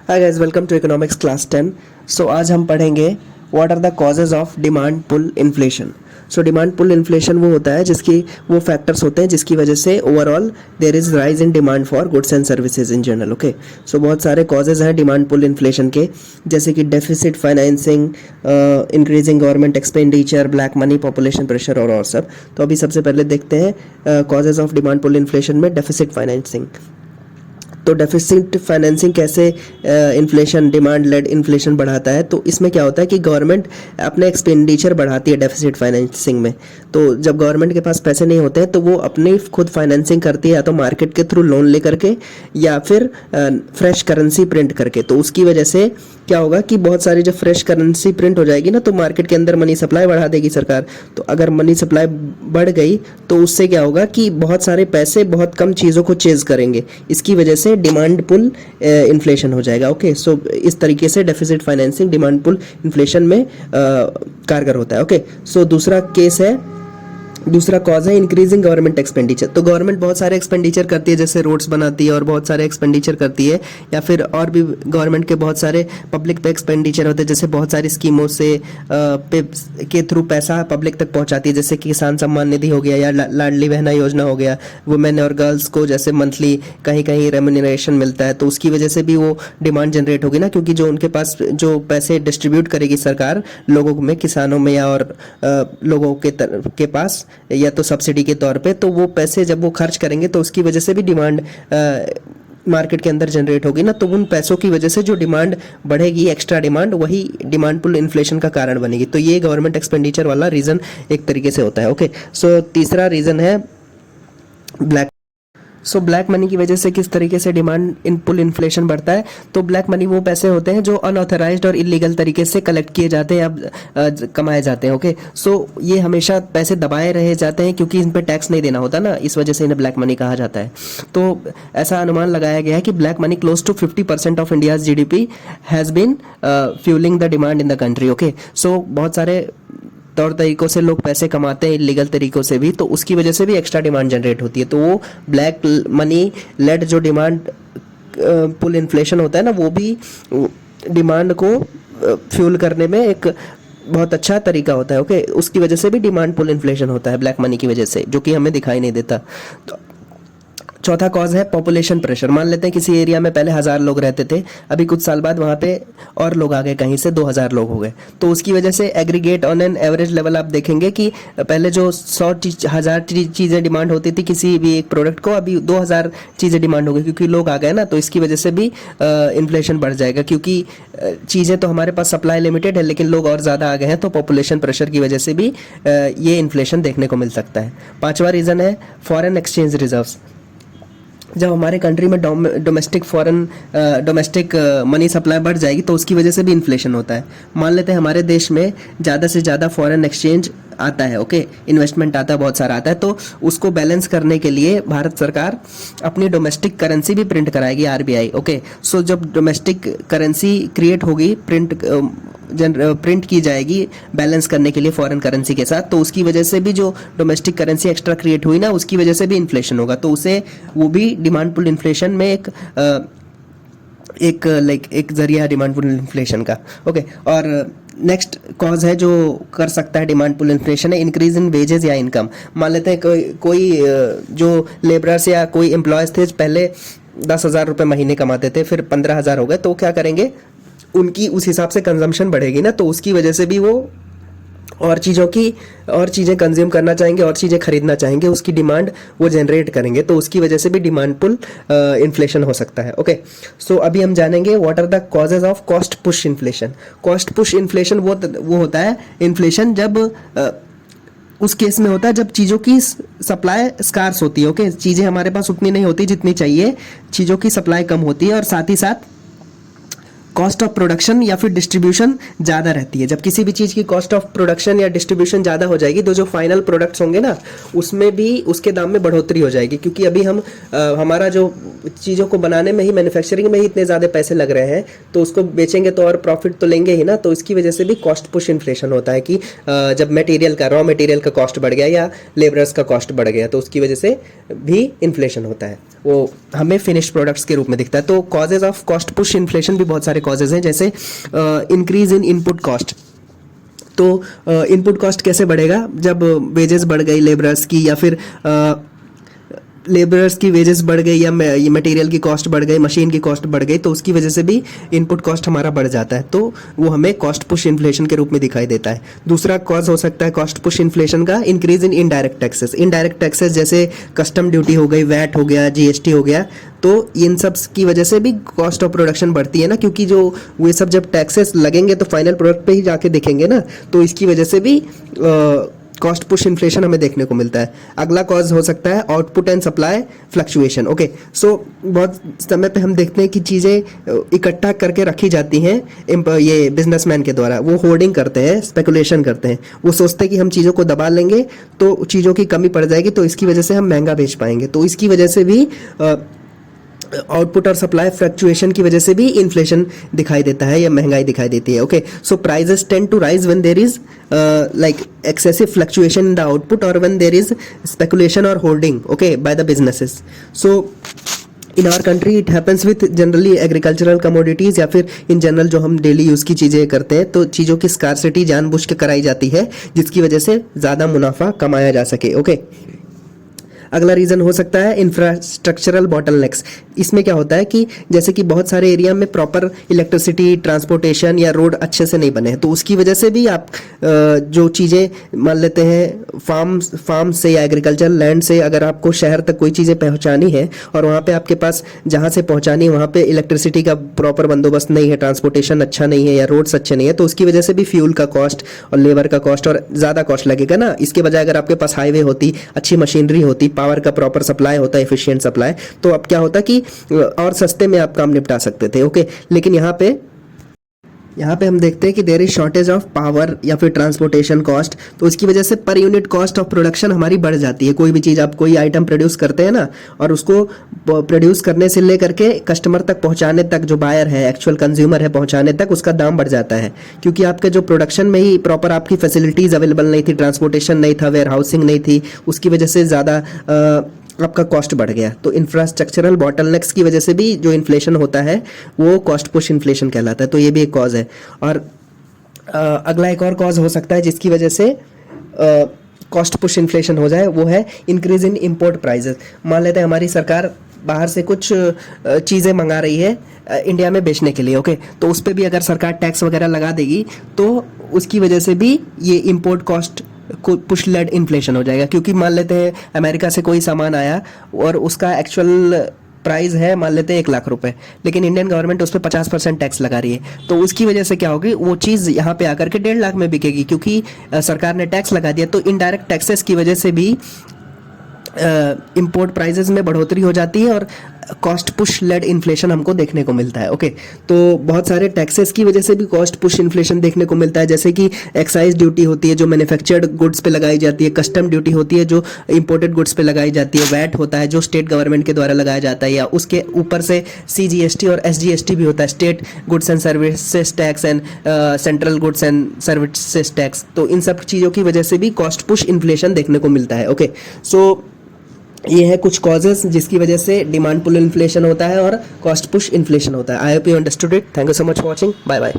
Hi guys, welcome to economics class 10। So आज हम पढ़ेंगे what are the causes of demand pull inflation. So demand pull inflation वो होता है जिसकी वो फैक्टर्स होते हैं जिसकी वजह से overall there is rise in demand for goods and services in general. Okay, so बहुत सारे कॉजेज हैं डिमांड पुल इन्फ्लेशन के, जैसे कि deficit financing, increasing government expenditure, black money, population pressure और सब। तो अभी सबसे पहले देखते हैं causes of demand pull inflation में डेफिसिट फाइनेंसिंग। तो डेफिसिट फाइनेंसिंग कैसे इन्फ्लेशन डिमांड लेड इन्फ्लेशन बढ़ाता है। तो इसमें क्या होता है कि गवर्नमेंट अपने एक्सपेंडिचर बढ़ाती है डेफिसिट फाइनेंसिंग में। तो जब गवर्नमेंट के पास पैसे नहीं होते हैं तो वो अपनी खुद फाइनेंसिंग करती है, या तो मार्केट के थ्रू लोन ले करके या फिर फ्रेश करेंसी प्रिंट करके। तो उसकी वजह से क्या होगा कि बहुत सारी जब फ्रेश करेंसी प्रिंट हो जाएगी ना, तो मार्केट के अंदर मनी सप्लाई बढ़ा देगी सरकार। तो अगर मनी सप्लाई बढ़ गई तो उससे क्या होगा कि बहुत सारे पैसे बहुत कम चीज़ों को चेज करेंगे, इसकी वजह से डिमांड पुल इन्फ्लेशन हो जाएगा। ओके, सो इस तरीके से deficit financing demand pull inflation में कारगर होता है। ओके, सो दूसरा कॉज है इंक्रीजिंग गवर्नमेंट एक्सपेंडिचर। तो गवर्नमेंट बहुत सारे एक्सपेंडिचर करती है, जैसे रोड्स बनाती है और बहुत सारे एक्सपेंडिचर करती है, या फिर और भी गवर्नमेंट के बहुत सारे पब्लिक पे एक्सपेंडिचर होते हैं, जैसे बहुत सारी स्कीमों से के थ्रू पैसा पब्लिक तक पहुंचाती है, जैसे कि किसान सम्मान निधि हो गया या लाडली बहना योजना हो गया। वुमेन और गर्ल्स को जैसे मंथली कहीं कहीं रेम्यूनरेशन मिलता है, तो उसकी वजह से भी वो डिमांड जनरेट होगी ना, क्योंकि जो उनके पास जो पैसे डिस्ट्रीब्यूट करेगी सरकार लोगों में, किसानों में या और लोगों के पास, या तो सब्सिडी के तौर पे, तो वो पैसे जब वो खर्च करेंगे तो उसकी वजह से भी डिमांड मार्केट के अंदर जनरेट होगी ना। तो उन पैसों की वजह से जो डिमांड बढ़ेगी, एक्स्ट्रा डिमांड, वही डिमांड पुल इन्फ्लेशन का कारण बनेगी। तो ये गवर्नमेंट एक्सपेंडिचर वाला रीजन एक तरीके से होता है। ओके, सो तीसरा रीजन है ब्लैक मनी की वजह से किस तरीके से डिमांड इन पुल इन्फ्लेशन बढ़ता है। तो ब्लैक मनी वो पैसे होते हैं जो अनऑथराइज्ड और इलीगल तरीके से कलेक्ट किए जाते हैं या कमाए जाते हैं। ओके, सो ये हमेशा पैसे दबाए रहे जाते हैं क्योंकि इन पे टैक्स नहीं देना होता ना, इस वजह से इन्हें ब्लैक मनी कहा जाता है। तो ऐसा अनुमान लगाया गया है कि black money close to 50% of India's GDP has been fuelling the demand in the country. Okay, so बहुत सारे तौर तरीकों से लोग पैसे कमाते हैं, इलीगल तरीकों से भी, तो उसकी वजह से भी एक्स्ट्रा डिमांड जनरेट होती है। तो वो ब्लैक मनी लेड जो डिमांड पुल इन्फ्लेशन होता है ना, वो भी डिमांड को फ्यूल करने में एक बहुत अच्छा तरीका होता है। ओके, उसकी वजह से भी डिमांड पुल इन्फ्लेशन होता है ब्लैक मनी की वजह से, जो कि हमें दिखाई नहीं देता। तो चौथा कॉज है पॉपुलेशन प्रेशर। मान लेते हैं किसी एरिया में पहले 1000 लोग रहते थे, अभी कुछ साल बाद वहाँ पे और लोग आ गए, कहीं से 2000 लोग हो गए। तो उसकी वजह से aggregate on an average level आप देखेंगे कि पहले जो 1000 चीज़ें डिमांड होती थी किसी भी एक प्रोडक्ट को, अभी 2000 चीज़ें डिमांड हो गई, क्योंकि लोग आ गए ना। तो इसकी वजह से भी इन्फ्लेशन बढ़ जाएगा, क्योंकि चीज़ें तो हमारे पास सप्लाई लिमिटेड है, लेकिन लोग और ज़्यादा आ गए हैं, तो पॉपुलेशन प्रेशर की वजह से भी ये इन्फ्लेशन देखने को मिल सकता है। पाँचवा रीज़न है फॉरेन एक्सचेंज रिजर्व्स। जब हमारे कंट्री में डोमेस्टिक मनी सप्लाई बढ़ जाएगी तो उसकी वजह से भी इन्फ्लेशन होता है। मान लेते हैं हमारे देश में ज़्यादा से ज़्यादा फॉरेन एक्सचेंज आता है, ओके, इन्वेस्टमेंट आता है, बहुत सारा आता है, तो उसको बैलेंस करने के लिए भारत सरकार अपनी डोमेस्टिक करेंसी भी प्रिंट कराएगी, RBI। ओके, सो जब डोमेस्टिक करेंसी क्रिएट होगी, प्रिंट की जाएगी बैलेंस करने के लिए फॉरेन करेंसी के साथ, तो उसकी वजह से भी जो डोमेस्टिक करेंसी एक्स्ट्रा क्रिएट हुई ना, उसकी वजह से भी इन्फ्लेशन होगा। तो उसे वो भी डिमांड पुल इन्फ्लेशन में एक जरिया है डिमांड पुल इन्फ्लेशन का। ओके, और नेक्स्ट कॉज है जो कर सकता है डिमांड पुल इन्फ्लेशन है इंक्रीज इन वेजेस या इनकम। मान लेते हैं कोई जो लेबरर्स या कोई एम्प्लॉयज थे, पहले 10,000 रुपये महीने कमाते थे, फिर 15,000 हो गए, तो क्या करेंगे, उनकी उस हिसाब से कंजम्पशन बढ़ेगी ना, तो उसकी वजह से भी वो और चीज़ें कंज्यूम करना चाहेंगे, और चीज़ें खरीदना चाहेंगे, उसकी डिमांड वो जनरेट करेंगे, तो उसकी वजह से भी डिमांड पुल इन्फ्लेशन हो सकता है। ओके, सो अभी हम जानेंगे what are the causes of cost push inflation. Cost push inflation वो होता है इन्फ्लेशन जब उस केस में होता है जब चीज़ों की सप्लाई स्कार्स होती है। ओके, चीज़ें हमारे पास उतनी नहीं होती जितनी चाहिए, चीज़ों की सप्लाई कम होती है, और साथ ही साथ कॉस्ट ऑफ प्रोडक्शन या फिर डिस्ट्रीब्यूशन ज़्यादा रहती है। जब किसी भी चीज़ की कॉस्ट ऑफ प्रोडक्शन या डिस्ट्रीब्यूशन ज़्यादा हो जाएगी, तो जो फाइनल प्रोडक्ट्स होंगे ना, उसमें भी उसके दाम में बढ़ोतरी हो जाएगी, क्योंकि अभी हमारा जो चीज़ों को बनाने में ही, मैन्युफैक्चरिंग में ही इतने ज़्यादा पैसे लग रहे हैं, तो उसको बेचेंगे तो और प्रॉफिट तो लेंगे ही ना। तो इसकी वजह से भी कॉस्ट पुश इन्फ्लेशन होता है कि जब रॉ मटेरियल का कॉस्ट बढ़ गया या लेबरर्स का कॉस्ट बढ़ गया, तो उसकी वजह से भी इन्फ्लेशन होता है। वो हमें फिनिश्ड प्रोडक्ट्स के रूप में दिखता है। तो causes of cost push inflation भी बहुत सारे कॉजेज हैं, जैसे इंक्रीज इन इनपुट कॉस्ट। तो इनपुट कॉस्ट कैसे बढ़ेगा, जब वेजेस बढ़ गई लेबरर्स की, या फिर लेबरर्स की वेजेस बढ़ गई, या मटेरियल की कॉस्ट बढ़ गई, मशीन की कॉस्ट बढ़ गई, तो उसकी वजह से भी इनपुट कॉस्ट हमारा बढ़ जाता है, तो वो हमें कॉस्ट पुश इन्फ्लेशन के रूप में दिखाई देता है। दूसरा कॉज हो सकता है कॉस्ट पुश इन्फ्लेशन का, increase in indirect taxes. Indirect taxes जैसे कस्टम ड्यूटी हो गई, वैट हो गया, जीएसटी हो गया, तो इन सब की वजह से भी कॉस्ट ऑफ प्रोडक्शन बढ़ती है ना, क्योंकि जो वे सब जब टैक्सेस लगेंगे तो फाइनल प्रोडक्ट पे ही जाके दिखेंगे ना, तो इसकी वजह से भी कॉस्ट पुश इन्फ्लेशन हमें देखने को मिलता है। अगला कॉज हो सकता है output and supply fluctuation. Okay, so बहुत समय पे हम देखते हैं कि चीज़ें इकट्ठा करके रखी जाती हैं ये बिजनेसमैन के द्वारा, वो होर्डिंग करते हैं, स्पेकुलेशन करते हैं, वो सोचते हैं कि हम चीज़ों को दबा लेंगे तो चीज़ों की कमी पड़ जाएगी, तो इसकी वजह से हम महंगा बेच पाएंगे, तो इसकी वजह से भी आउटपुट और सप्लाई फ्लक्चुएशन की वजह से भी इन्फ्लेशन दिखाई देता है या महंगाई दिखाई देती है। Okay, so prices tend to rise when there is like excessive fluctuation in the output or when there is speculation or hoarding, okay, by the businesses. So in our country it happens with generally agricultural commodities, या फिर in general जो हम daily use की चीज़ें करते हैं, तो चीज़ों की स्कार्सिटी जानबूझ के कराई जाती है जिसकी वजह से ज़्यादा मुनाफा कमाया जा सके। ओके, अगला रीज़न हो सकता है इंफ्रास्ट्रक्चरल बॉटलनेक्स। इसमें क्या होता है कि जैसे कि बहुत सारे एरिया में प्रॉपर इलेक्ट्रिसिटी, ट्रांसपोर्टेशन या रोड अच्छे से नहीं बने हैं, तो उसकी वजह से भी आप जो चीज़ें मान लेते हैं फार्म से या एग्रीकल्चर लैंड से, अगर आपको शहर तक कोई चीज़ें पहुंचानी है और वहाँ पे आपके पास जहाँ से पहुंचानी है वहाँ पे इलेक्ट्रिसिटी का प्रॉपर बंदोबस्त नहीं है, ट्रांसपोर्टेशन अच्छा नहीं है या रोड्स अच्छे नहीं है, तो उसकी वजह से भी फ्यूल का कॉस्ट और लेबर का कॉस्ट और ज़्यादा कॉस्ट लगेगा ना। इसके बजाय अगर आपके पास हाईवे होती, अच्छी मशीनरी होती, पावर का प्रॉपर सप्लाई होता है, एफिशिएंट सप्लाई, तो अब क्या होता कि और सस्ते में आप काम निपटा सकते थे। ओके, लेकिन यहाँ पे हम देखते हैं कि there is shortage of power या फिर ट्रांसपोर्टेशन कॉस्ट, तो इसकी वजह से per unit cost of production हमारी बढ़ जाती है। कोई भी चीज़, आप कोई आइटम प्रोड्यूस करते हैं ना, और उसको प्रोड्यूस करने से लेकर के कस्टमर तक पहुंचाने तक, जो बायर है, एक्चुअल कंज्यूमर है, पहुंचाने तक उसका दाम बढ़ जाता है, क्योंकि आपके जो प्रोडक्शन में ही प्रॉपर आपकी फैसिलिटीज़ अवेलेबल नहीं थी, ट्रांसपोर्टेशन नहीं था, वेयर हाउसिंग नहीं थी, उसकी वजह से ज़्यादा आपका कॉस्ट बढ़ गया। तो इंफ्रास्ट्रक्चरल बॉटलनेक्स की वजह से भी जो इन्फ्लेशन होता है वो कॉस्ट पुश इन्फ्लेशन कहलाता है, तो ये भी एक कॉज है। और अगला एक और कॉज हो सकता है जिसकी वजह से कॉस्ट पुश इन्फ्लेशन हो जाए, वो है इंक्रीज इन इम्पोर्ट प्राइजेस। मान लेते हैं हमारी सरकार बाहर से कुछ चीज़ें मंगा रही है इंडिया में बेचने के लिए, ओके, तो उस पर भी अगर सरकार टैक्स वगैरह लगा देगी तो उसकी वजह से भी ये import cost push led inflation हो जाएगा। क्योंकि मान लेते हैं अमेरिका से कोई सामान आया और उसका एक्चुअल प्राइस है मान लेते हैं 1 लाख रुपए, लेकिन इंडियन गवर्नमेंट उस पर 50% टैक्स लगा रही है, तो उसकी वजह से क्या होगी, वो चीज़ यहाँ पे आकर के 1.5 लाख में बिकेगी, क्योंकि सरकार ने टैक्स लगा दिया। तो इनडायरेक्ट टैक्सेस की वजह से भी इंपोर्ट प्राइजेस में बढ़ोतरी हो जाती है और कॉस्ट पुश लेड इन्फ्लेशन हमको देखने को मिलता है। ओके, तो बहुत सारे टैक्सेस की वजह से भी कॉस्ट पुश इन्फ्लेशन देखने को मिलता है, जैसे कि एक्साइज ड्यूटी होती है जो मैन्युफैक्चर्ड गुड्स पे लगाई जाती है, कस्टम ड्यूटी होती है जो इंपोर्टेड गुड्स पे लगाई जाती है, वैट होता है जो स्टेट गवर्नमेंट के द्वारा लगाया जाता है, या उसके ऊपर से CGST और SGST भी होता है, state goods and services tax and central goods and services tax. तो इन सब चीज़ों की वजह से भी कॉस्ट पुश इन्फ्लेशन देखने को मिलता है। ओके, सो ये है कुछ कॉजेस जिसकी वजह से डिमांड पुल इन्फ्लेशन होता है और कॉस्ट पुश इन्फ्लेशन होता है। I hope you understood it. Thank you so much for watching. Bye bye.